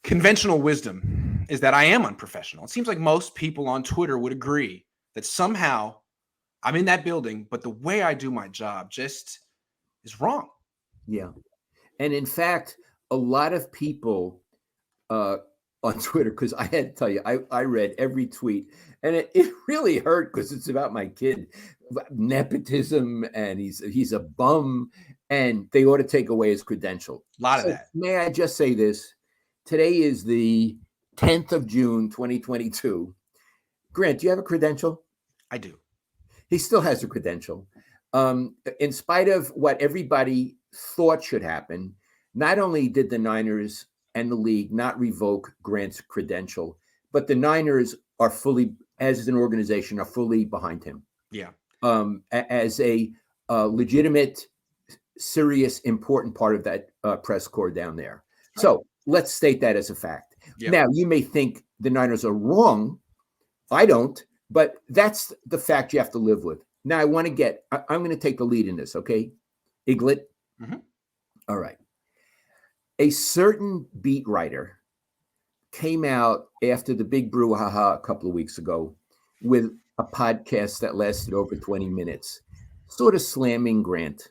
conventional wisdom is that I am unprofessional. It seems like most people on Twitter would agree that somehow I'm in that building, but the way I do my job just is wrong. Yeah. And in fact, a lot of people on Twitter, because I had to tell you, I read every tweet, and it really hurt because it's about my kid, nepotism, and he's a bum, and they ought to take away his credential. A lot of that. May I just say this? Today is the 10th of June, 2022. Grant, do you have a credential? I do. He still has a credential. In spite of what everybody thought should happen, not only did the Niners and the league not revoke Grant's credential, but the Niners are fully, as an organization, are fully behind him. Yeah. As a legitimate, serious, important part of that press corps down there. Right. So let's state that as a fact. Yep. Now, you may think the Niners are wrong. I don't, but that's the fact you have to live with. Now, I'm going to take the lead in this, okay? Iglet? Mm-hmm. All right. A certain beat writer came out after the big brouhaha a couple of weeks ago with a podcast that lasted over 20 minutes, sort of slamming Grant.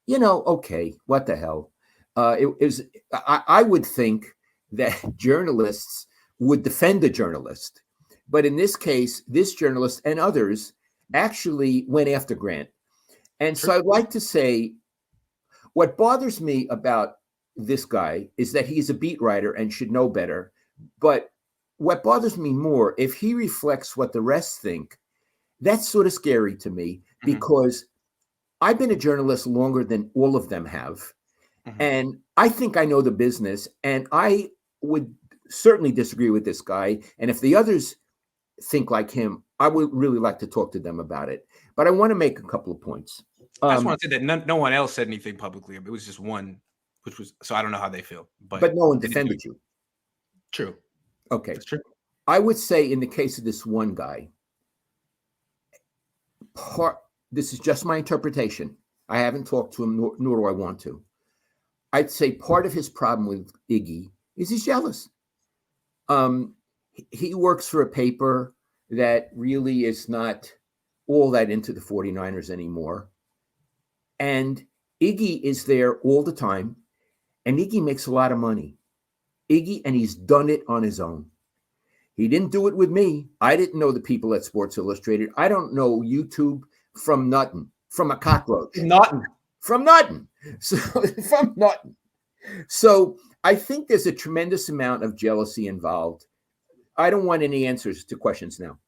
Okay, what the hell? I would think that journalists would defend the journalist. But in this case, this journalist and others actually went after Grant. And so I'd like to say what bothers me about this guy is that he's a beat writer and should know better. But what bothers me more, if he reflects what the rest think, that's sort of scary to me, because I've been a journalist longer than all of them have. And I think I know the business, and I would certainly disagree with this guy. And if the others think like him, I would really like to talk to them about it. But I want to make a couple of points. I just want to say that no one else said anything publicly. It was just one, which was, so I don't know how they feel. But no one defended you. True. Okay. That's true. I would say in the case of this one guy, this is just my interpretation. I haven't talked to him, nor do I want to. I'd say part of his problem with Iggy is he's jealous. He works for a paper that really is not all that into the 49ers anymore. And Iggy is there all the time. And Iggy makes a lot of money. And he's done it on his own. He didn't do it with me. I didn't know the people at Sports Illustrated. I don't know YouTube from nothing, from a cockroach. From nothing. So from nothing. So I think there's a tremendous amount of jealousy involved. I don't want any answers to questions now.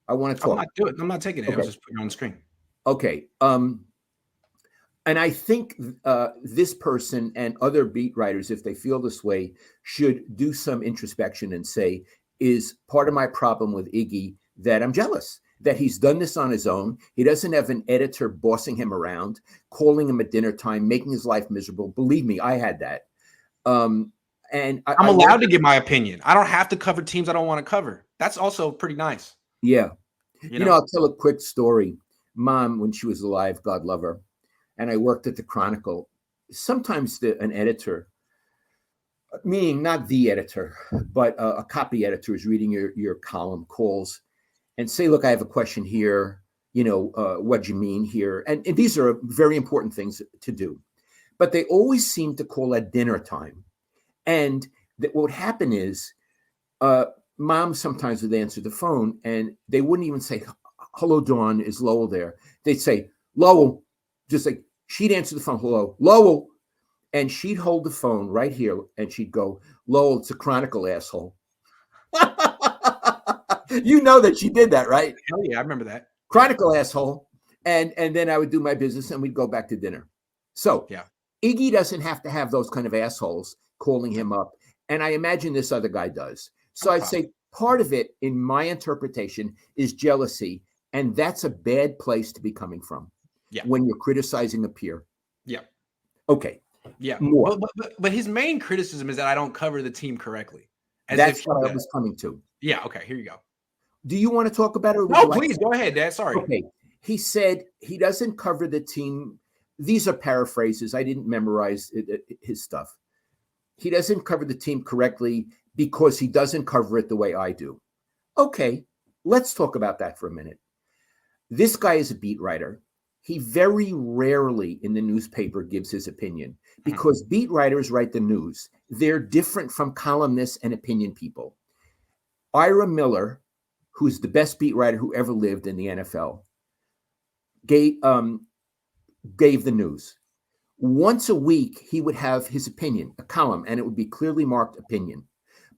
I want to talk. I'm not taking it. Okay. I was just putting it on the screen. Okay. And I think this person and other beat writers, if they feel this way, should do some introspection and say, is part of my problem with Iggy that I'm jealous, that he's done this on his own. He doesn't have an editor bossing him around, calling him at dinner time, making his life miserable. Believe me, I had that. And I'm allowed to give my opinion. I don't have to cover teams I don't want to cover. That's also pretty nice. Yeah. You know, I'll tell a quick story. Mom, when she was alive, God love her, and I worked at the Chronicle. Sometimes an editor, meaning not the editor, but a copy editor is reading your column, calls and say, look, I have a question here. What do you mean here? And these are very important things to do. But they always seem to call at dinner time. And what would happen is Mom sometimes would answer the phone and they wouldn't even say, hello, Dawn, is Lowell there? They'd say, Lowell, just like she'd answer the phone, hello, Lowell. And she'd hold the phone right here and she'd go, Lowell, it's a Chronicle, asshole. You know that she did that, right? Hell yeah, I remember that. Chronicle, asshole. And then I would do my business and we'd go back to dinner. So yeah, Iggy doesn't have to have those kind of assholes calling him up. And I imagine this other guy does. So I'd say part of it, in my interpretation, is jealousy. And that's a bad place to be coming from when you're criticizing a peer. Yeah. Okay. Yeah. More. But his main criticism is that I don't cover the team correctly. That's what I was coming to. Yeah. Okay. Here you go. Do you want to talk about it? No, please go ahead, Dad. Sorry. Okay. He said he doesn't cover the team. These are paraphrases. I didn't memorize his stuff. he doesn't cover the team correctly because he doesn't cover it the way I do. Okay, let's talk about that for a minute. This guy is a beat writer. He very rarely in the newspaper gives his opinion because beat writers write the news. They're different from columnists and opinion people. Ira Miller, who's the best beat writer who ever lived in the NFL, gave the news. Once a week, he would have his opinion, a column, and it would be clearly marked opinion.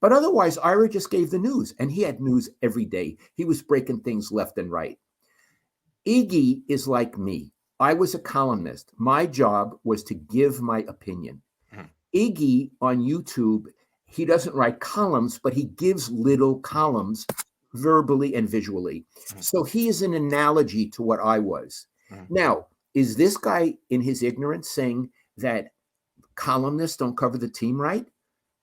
But otherwise, Ira just gave the news, and he had news every day. He was breaking things left and right. Iggy is like me. I was a columnist. My job was to give my opinion. Iggy on YouTube, he doesn't write columns, but he gives little columns verbally and visually. So he is an analogy to what I was. Now, is this guy in his ignorance saying that columnists don't cover the team right?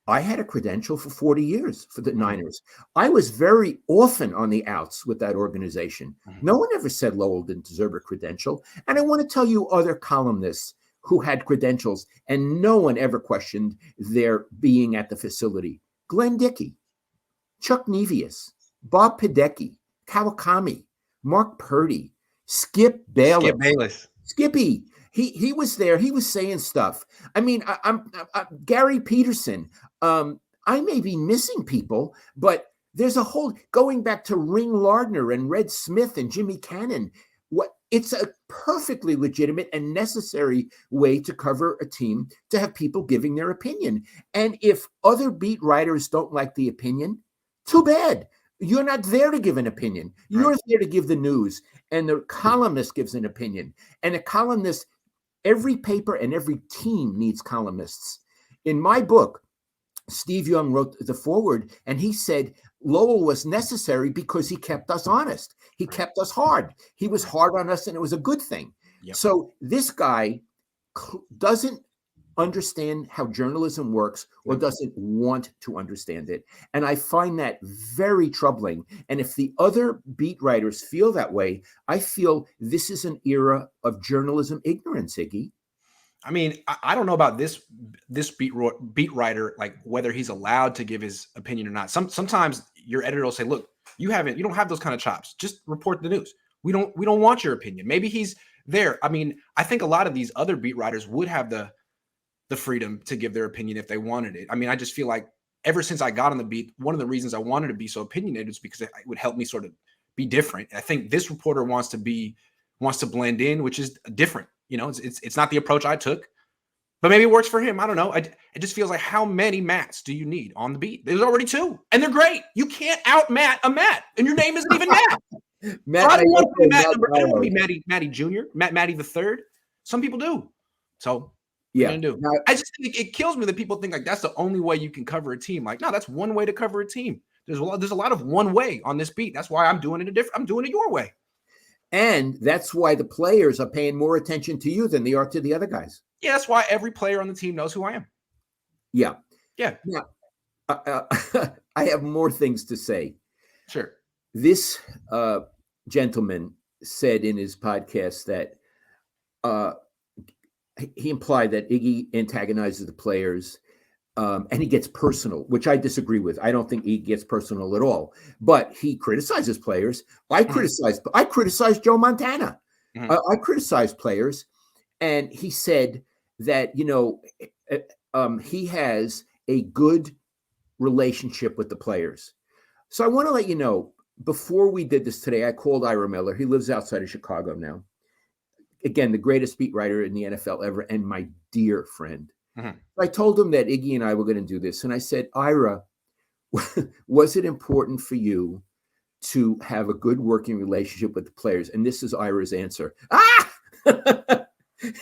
I had a credential for 40 years for the Niners. I was very often on the outs with that organization. No one ever said Lowell didn't deserve a credential. And I want to tell you other columnists who had credentials, and no one ever questioned their being at the facility. Glenn Dickey, Chuck Nevius, Bob Podecki, Kawakami, Mark Purdy, Skip Bayless. Skippy, he was there. He was saying stuff. I mean, I'm Gary Peterson. I may be missing people, but there's a whole going back to Ring Lardner and Red Smith and Jimmy Cannon. It's a perfectly legitimate and necessary way to cover a team, to have people giving their opinion. And if other beat writers don't like the opinion, too bad. You're not there to give an opinion. You're there to give the news. And the columnist gives an opinion. And a columnist, every paper and every team needs columnists. In my book, Steve Young wrote the foreword, and he said Lowell was necessary because he kept us honest. He kept us hard. He was hard on us, and it was a good thing. So this guy doesn't understand how journalism works or doesn't want to understand it. And I find that very troubling. And if the other beat writers feel that way, I feel this is an era of journalism ignorance, Iggy. I mean, I don't know about this beat writer, like whether he's allowed to give his opinion or not. Sometimes your editor will say, "Look, you don't have those kind of chops. Just report the news. We don't want your opinion." Maybe he's there. I mean, I think a lot of these other beat writers would have the freedom to give their opinion if they wanted it. I mean, I just feel like ever since I got on the beat, one of the reasons I wanted to be so opinionated is because it would help me sort of be different. I think this reporter wants to blend in, which is different. You know, it's not the approach I took, but maybe it works for him. I don't know. It just feels like, how many Matts do you need on the beat? There's already 2, and they're great. You can't out Matt a Matt, and your name isn't even Matt. Matt, I don't want to be Matt number. I don't want to be Matty Jr., Matty the third. Some people do. So yeah, now, I just think it kills me that people think like that's the only way you can cover a team. Like, no, that's one way to cover a team. There's a lot of one way on this beat. That's why I'm doing it I'm doing it your way. And that's why the players are paying more attention to you than they are to the other guys. Yeah, that's why every player on the team knows who I am. Yeah. Yeah. Now, I have more things to say. Sure. This gentleman said in his podcast that he implied that Iggy antagonizes the players and he gets personal, which I disagree with. I don't think Iggy gets personal at all, but he criticizes players. I criticize Joe Montana. I criticize players. And he said that, he has a good relationship with the players. So I want to let you know, before we did this today, I called Ira Miller. He lives outside of Chicago now. Again, the greatest beat writer in the NFL ever, and my dear friend. I told him that Iggy and I were going to do this. And I said, Ira, was it important for you to have a good working relationship with the players? And this is Ira's answer.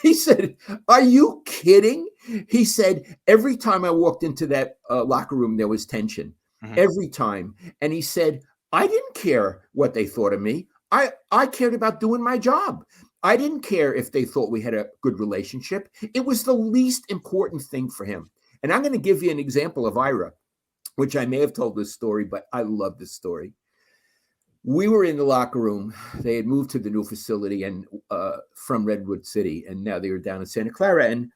He said, are you kidding? He said, every time I walked into that locker room, there was tension. Every time. And he said, I didn't care what they thought of me. I cared about doing my job. I didn't care if they thought we had a good relationship. It was the least important thing for him. And I'm going to give you an example of Ira, which I may have told this story, but I love this story. We were in the locker room. They had moved to the new facility and from Redwood City, and now they were down in Santa Clara. And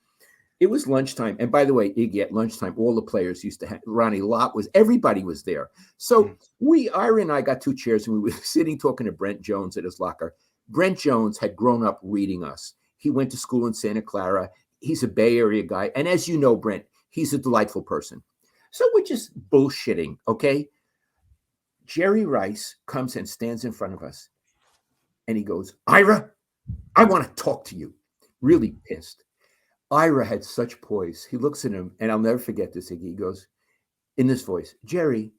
It was lunchtime. And by the way, Iggy, at lunchtime, all the players used to have, Ronnie Lott everybody was there. So Ira and I got 2 chairs and we were sitting talking to Brent Jones at his locker. Brent Jones had grown up reading us. He went to school in Santa Clara. He's a Bay Area guy. And as you know, Brent, he's a delightful person. So we're just bullshitting, okay? Jerry Rice comes and stands in front of us. And he goes, Ira, I want to talk to you. Really pissed. Ira had such poise. He looks at him, and I'll never forget this, Iggy. He goes, in this voice, Jerry,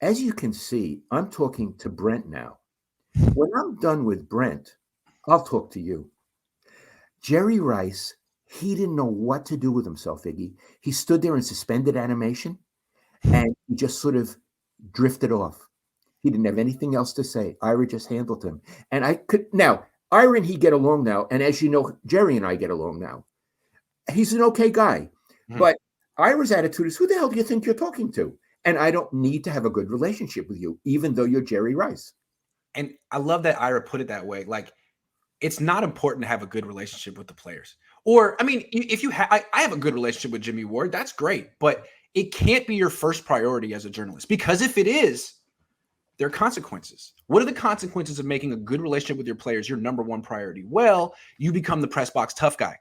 as you can see, I'm talking to Brent now. When I'm done with Brent, I'll talk to you. Jerry Rice, he didn't know what to do with himself, Iggy. He stood there in suspended animation, and he just sort of drifted off. He didn't have anything else to say. Ira just handled him. And Ira and he get along now, and as you know, Jerry and I get along now. He's an okay guy, but Ira's attitude is, who the hell do you think you're talking to? And I don't need to have a good relationship with you, even though you're Jerry Rice. And I love that Ira put it that way. Like, it's not important to have a good relationship with the players. Or, I mean, if you I have a good relationship with Jimmy Ward, that's great, but it can't be your first priority as a journalist, because if it is, there are consequences. What are the consequences of making a good relationship with your players your number one priority? Well, you become the press box tough guy.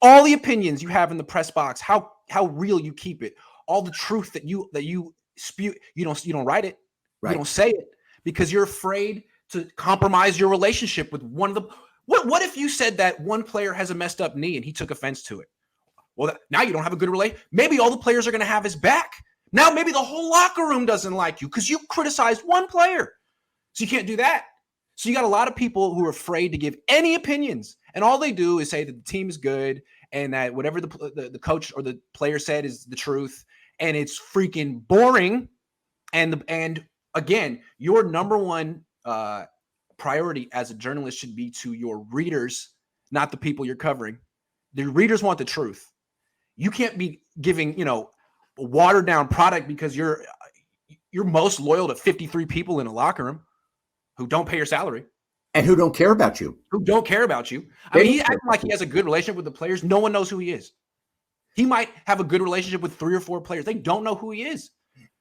All the opinions you have in the press box, how real you keep it, all the truth that you spew, you don't write it, right. You don't say it because you're afraid to compromise your relationship with one of the. What if you said that one player has a messed up knee and he took offense to it? Well, now you don't have a good relation. Maybe all the players are going to have his back. Now maybe the whole locker room doesn't like you because you criticized one player. So you can't do that. So you got a lot of people who are afraid to give any opinions, and all they do is say that the team is good and that whatever the coach or the player said is the truth, and it's freaking boring. And again, your number one priority as a journalist should be to your readers, not the people you're covering. The readers want the truth. You can't be giving, a watered down product because you're most loyal to 53 people in a locker room who don't pay your salary. And who don't care about you. I mean, he's acting like he has a good relationship with the players. No one knows who he is. He might have a good relationship with 3 or 4 players. They don't know who he is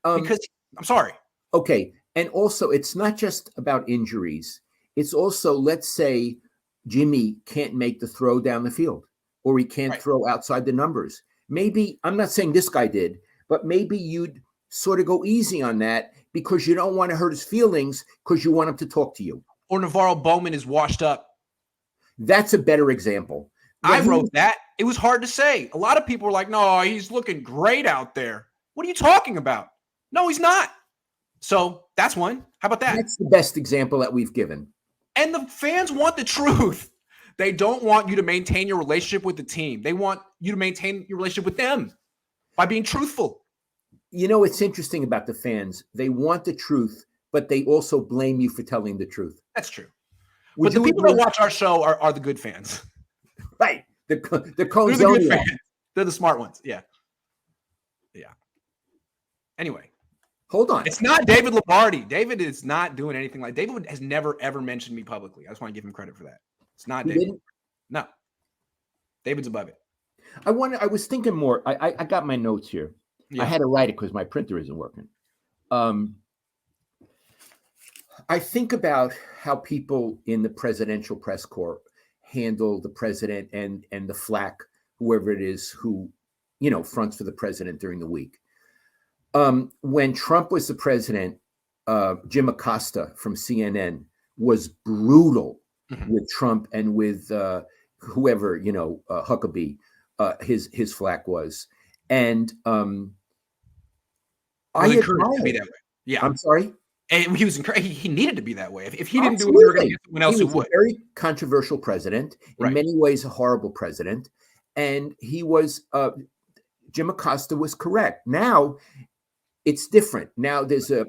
because I'm sorry. Okay. And also, it's not just about injuries. It's also, let's say Jimmy can't make the throw down the field, or he can't throw outside the numbers. Maybe, I'm not saying this guy did, but maybe you'd sort of go easy on that because you don't want to hurt his feelings because you want him to talk to you. Or Navarro Bowman is washed up. That's a better example. I wrote that. It was hard to say. A lot of people were like, no, he's looking great out there. What are you talking about? No, he's not. So that's one. How about that? That's the best example that we've given. And the fans want the truth. They don't want you to maintain your relationship with the team. They want you to maintain your relationship with them by being truthful. It's interesting about the fans. They want the truth, but they also blame you for telling the truth. That's true. But the people that watch our show are the good fans. Right. The Cohn. They're the good fans. They're the smart ones. Yeah. Anyway. Hold on. It's not David Lombardi. David is not doing anything like David has never, ever mentioned me publicly. I just want to give him credit for that. It's not David. No. David's above it. I was thinking more. I got my notes here. Yeah. I had to write it because my printer isn't working. I think about how people in the presidential press corps handle the president and the flack, whoever it is who, fronts for the president during the week. When Trump was the president, Jim Acosta from CNN was brutal with Trump and with whoever, Huckabee, his flack was. And I encouraged to be that way. Yeah. I'm sorry? And he was he needed to be that way. If he didn't do it, we were going to get someone else who would. He was a very controversial president, in many ways a horrible president. And he was, Jim Acosta was correct. Now, it's different. Now there's a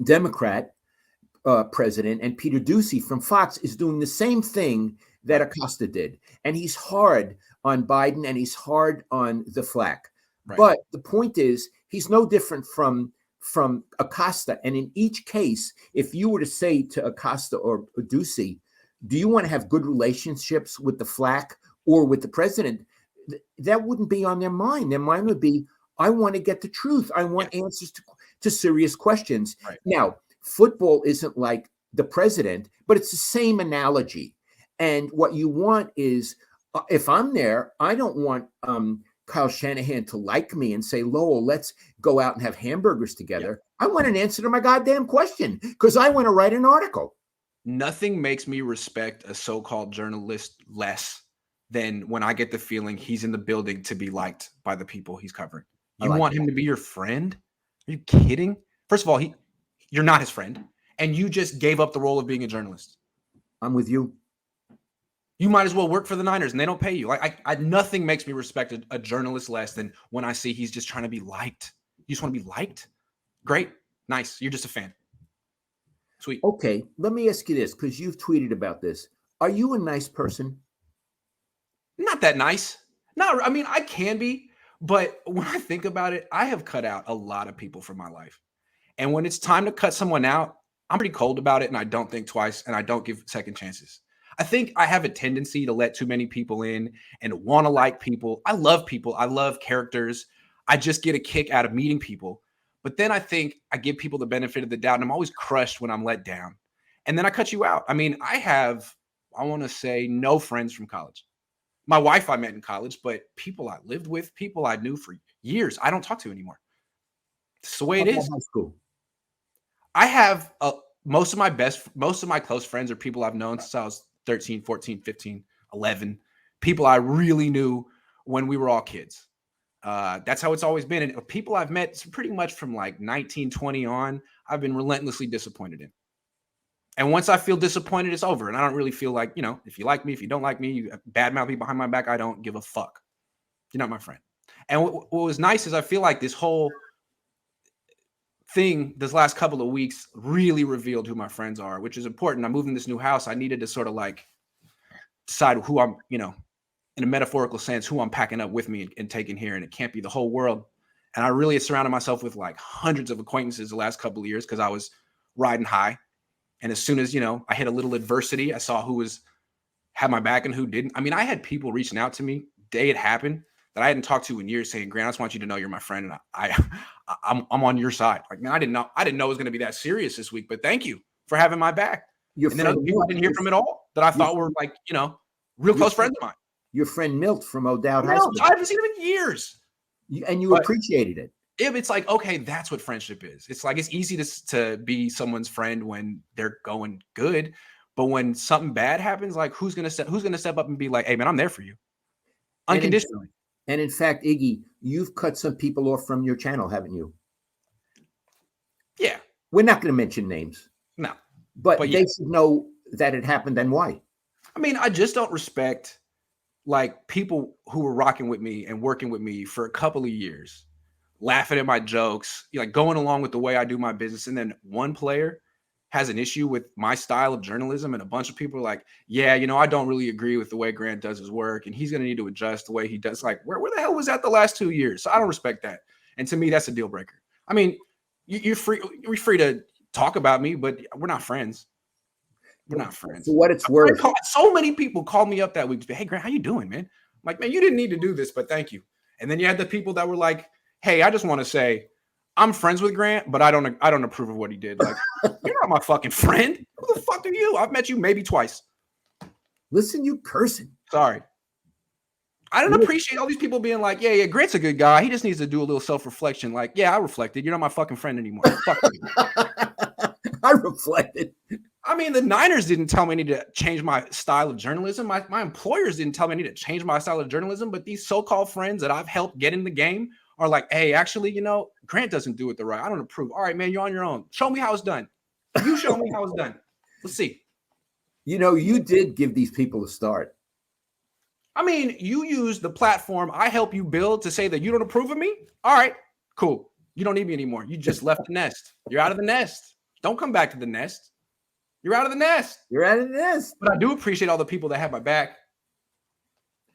Democrat president, and Peter Doocy from Fox is doing the same thing that Acosta did. And he's hard on Biden and he's hard on the flack. Right. But the point is, he's no different from Acosta. And in each case, if you were to say to Acosta or Doocy, do you want to have good relationships with the flack or with the president? that wouldn't be on their mind. Their mind would be, I want to get the truth. I want answers to serious questions. Right. Now, football isn't like the president, but it's the same analogy. And what you want is, if I'm there, I don't want Kyle Shanahan to like me and say, Lowell, let's go out and have hamburgers together. I want an answer to my goddamn question because I want to write an article. Nothing makes me respect a so-called journalist less than when I get the feeling he's in the building to be liked by the people he's covering. You want him to be your friend? Are you kidding? First of all, you're not his friend, and you just gave up the role of being a journalist. I'm with you. You might as well work for the Niners, and they don't pay you. Like nothing makes me respect a journalist less than when I see he's just trying to be liked. You just want to be liked? Great. Nice. You're just a fan. Sweet. Okay, let me ask you this, because you've tweeted about this. Are you a nice person? Not that nice. No, I mean, I can be, but when I think about it, I have cut out a lot of people from my life. And when it's time to cut someone out, I'm pretty cold about it, and I don't think twice, and I don't give second chances. I think I have a tendency to let too many people in and want to like people. I love people. I love characters. I just get a kick out of meeting people. But then I think I give people the benefit of the doubt, and I'm always crushed when I'm let down. And then I cut you out. I mean, I want to say, no friends from college. My wife I met in college, but people I lived with, people I knew for years, I don't talk to anymore. It's the way it is. High school. I have most of my close friends are people I've known since I was 13, 14, 15, 11. People I really knew when we were all kids. That's how it's always been. And people I've met pretty much from like 19, 20 on, I've been relentlessly disappointed in. And once I feel disappointed, it's over. And I don't really feel like, if you like me, if you don't like me, you badmouth me behind my back, I don't give a fuck. You're not my friend. And what was nice is I feel like this whole thing, this last couple of weeks, really revealed who my friends are, which is important. I'm moving this new house. I needed to sort of like decide who I'm, in a metaphorical sense, who I'm packing up with me and taking here. And it can't be the whole world. And I really surrounded myself with like hundreds of acquaintances the last couple of years because I was riding high. And as soon as, I hit a little adversity, I saw who had my back and who didn't. I mean, I had people reaching out to me day it happened that I hadn't talked to in years saying, Grant, I just want you to know you're my friend. And I'm on your side. Like, man, I didn't know it was going to be that serious this week, but thank you for having my back. And then other people I didn't hear from at all that I thought were like, real close friends of mine. Your friend Milt from O'Dowd High School. I haven't seen him in years. And you appreciated it. It's like, okay, that's what friendship is. It's like, it's easy to be someone's friend when they're going good. But when something bad happens, like who's going to step up and be like, hey man, I'm there for you. Unconditionally. And in fact, Iggy, you've cut some people off from your channel, haven't you? Yeah. We're not going to mention names. No. But they should know that it happened and why. I mean, I just don't respect like people who were rocking with me and working with me for a couple of years, laughing at my jokes, like going along with the way I do my business. And then one player has an issue with my style of journalism. And a bunch of people are like, yeah, I don't really agree with the way Grant does his work. And he's going to need to adjust the way he does. Like, where the hell was that the last 2 years? So I don't respect that. And to me, that's a deal breaker. I mean, you're free to talk about me, but we're not friends. We're not friends. For what it's worth. So many people called me up that week. Hey, Grant, how you doing, man? I'm like, man, you didn't need to do this, but thank you. And then you had the people that were like, hey, I just want to say I'm friends with Grant, but I don't approve of what he did. Like, you're not my fucking friend. Who the fuck are you? I've met you maybe twice. Listen, you cursing. Sorry. I don't appreciate all these people being like, yeah, Grant's a good guy. He just needs to do a little self-reflection. Like, yeah, I reflected. You're not my fucking friend anymore. Fuck you. I reflected. I mean, the Niners didn't tell me I need to change my style of journalism. My employers didn't tell me I need to change my style of journalism. But these so-called friends that I've helped get in the game are like, hey, actually, Grant doesn't do it the right. I don't approve. All right, man, you're on your own. Show me how it's done. You show me how it's done. Let's see. You did give these people a start. I mean, you use the platform I help you build to say that you don't approve of me. All right, cool. You don't need me anymore. You just left the nest. You're out of the nest. Don't come back to the nest. You're out of the nest. You're out of the nest. But I do appreciate all the people that have my back.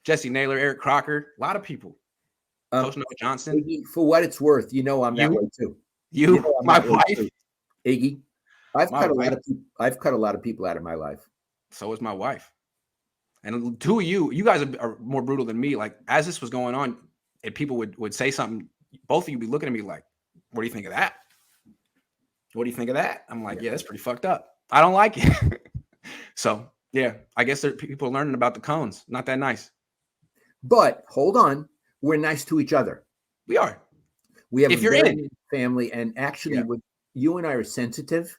Jesse Naylor, Eric Crocker, a lot of people. Coach Noah Johnson. Iggy, for what it's worth, I'm that way too. My wife. Iggy, I've cut a lot of people out of my life. So is my wife. And two of you guys are more brutal than me. Like, as this was going on and people would say something, both of you be looking at me like, what do you think of that? What do you think of that? I'm like, yeah, that's pretty fucked up. I don't like it. So, yeah, I guess people are learning about the Cohns. Not that nice. But hold on. We're nice to each other. We are. We have if a you're very in nice family. And actually, you and I are sensitive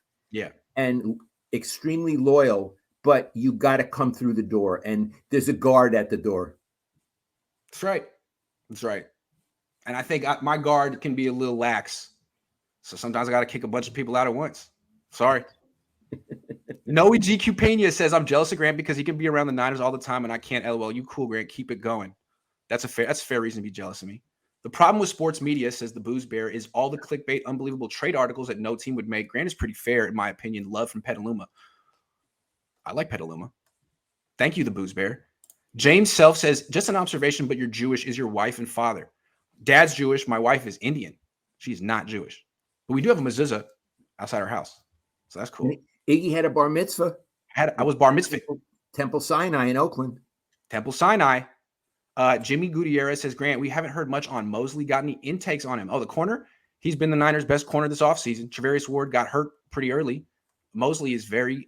and extremely loyal, but you got to come through the door. And there's a guard at the door. That's right. That's right. And I think my guard can be a little lax. So sometimes I got to kick a bunch of people out at once. Sorry. Noe GQ Pena says, I'm jealous of Grant because he can be around the Niners all the time and I can't. LOL. You cool, Grant. Keep it going. That's a fair reason to be jealous of me. The problem with sports media, says the Booze Bear, is all the clickbait, unbelievable trade articles that no team would make. Grant is pretty fair, in my opinion. Love from Petaluma. I like Petaluma. Thank you, the Booze Bear. James Self says, just an observation, but you're Jewish. Is your wife and father? Dad's Jewish. My wife is Indian. She's not Jewish. But we do have a mezuzah outside our house. So that's cool. Iggy had a bar mitzvah. I was bar mitzvah. Temple Sinai in Oakland. Temple Sinai. Jimmy Gutierrez says, Grant, we haven't heard much on Mosley. Got any intakes on him? Oh, the corner? He's been the Niners' best corner this offseason. Travarius Ward got hurt pretty early. Mosley is very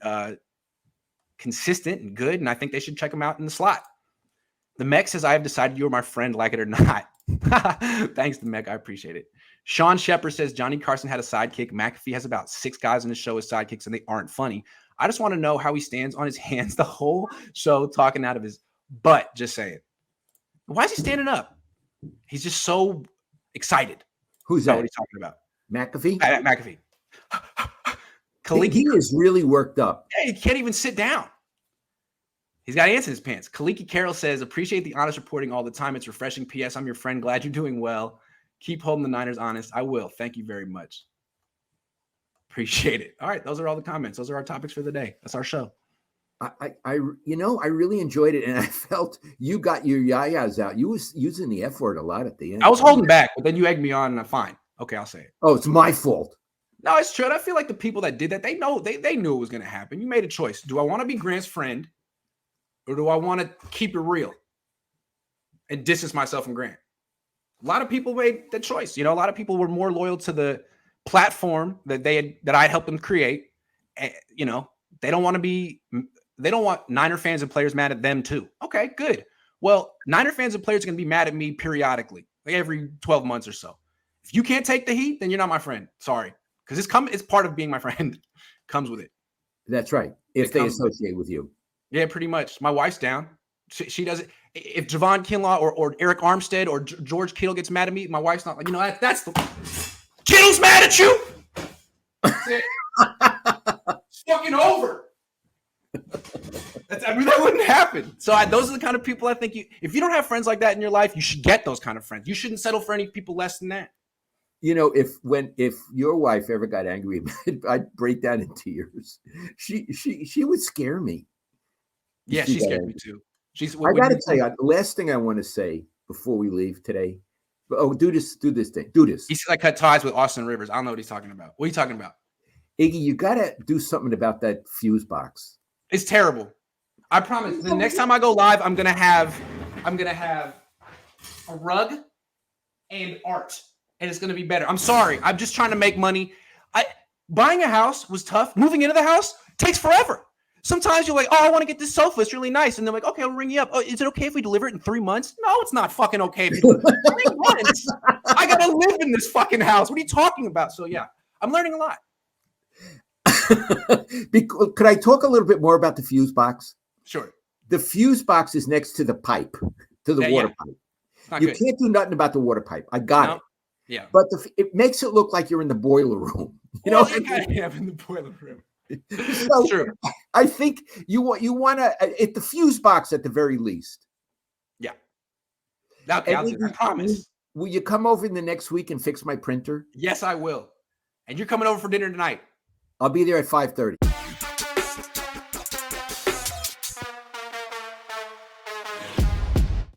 consistent and good, and I think they should check him out in the slot. The Mech says, I have decided you're my friend, like it or not. Thanks, the Mech. I appreciate it. Sean Shepard says, Johnny Carson had a sidekick. McAfee has about 6 guys on his show as sidekicks, and they aren't funny. I just want to know how he stands on his hands the whole show talking out of his butt. Just saying. Why is he standing up? He's just so excited. Who's that? What he's talking about? McAfee? McAfee. He is really worked up. Yeah, he can't even sit down. He's got ants in his pants. Kaliki Carroll says, appreciate the honest reporting all the time. It's refreshing. P.S. I'm your friend. Glad you're doing well. Keep holding the Niners honest. I will. Thank you very much. Appreciate it. All right. Those are all the comments. Those are our topics for the day. That's our show. I really enjoyed it. And I felt you got your yayas out. You was using the F word a lot at the end. I was holding back, but then you egged me on and I'm fine. Okay, I'll say it. Oh, it's my fault. No, it's true. I feel like the people that did that, they knew it was going to happen. You made a choice. Do I want to be Grant's friend or do I want to keep it real and distance myself from Grant? A lot of people made the choice. A lot of people were more loyal to the platform that I'd helped them create. They don't want Niner fans and players mad at them too. Okay, good. Well, Niner fans and players are going to be mad at me periodically, like every 12 months or so. If you can't take the heat, then you're not my friend. Sorry. Because it's part of being my friend. Comes with it. That's right. If they associate with you. Yeah, pretty much. My wife's down. She does it. If Javon Kinlaw or Eric Armstead or George Kittle gets mad at me, my wife's not like, that's the Kittle's mad at you. That's it. It's fucking over. That wouldn't happen. So those are the kind of people I think if you don't have friends like that in your life, you should get those kind of friends. You shouldn't settle for any people less than that. If your wife ever got angry, I'd break down in tears. She would scare me. Yeah, she scared me too. I got to tell you, the last thing I want to say before we leave today. Oh, do this thing. Do this. He's like cut ties with Austin Rivers. I don't know what he's talking about. What are you talking about? Iggy, you got to do something about that fuse box. It's terrible. I promise. The next time I go live, I'm gonna have a rug and art. And it's going to be better. I'm sorry. I'm just trying to make money. Buying a house was tough. Moving into the house takes forever. Sometimes you're like, oh, I want to get this sofa. It's really nice. And they're like, okay, I'll ring you up. Oh, is it okay if we deliver it in 3 months? No, it's not fucking okay. 3 months. I got to live in this fucking house. What are you talking about? So yeah, I'm learning a lot. Could I talk a little bit more about the fuse box? Sure. The fuse box is next to the pipe, to the water pipe. You can't do nothing about the water pipe. I got it. Yeah, but it makes it look like you're in the boiler room. You know, in the boiler room. So true. I think you want to at the fuse box at the very least. Yeah. Okay, I promise. Will you come over in the next week and fix my printer? Yes, I will. And you're coming over for dinner tonight. I'll be there at 5:30.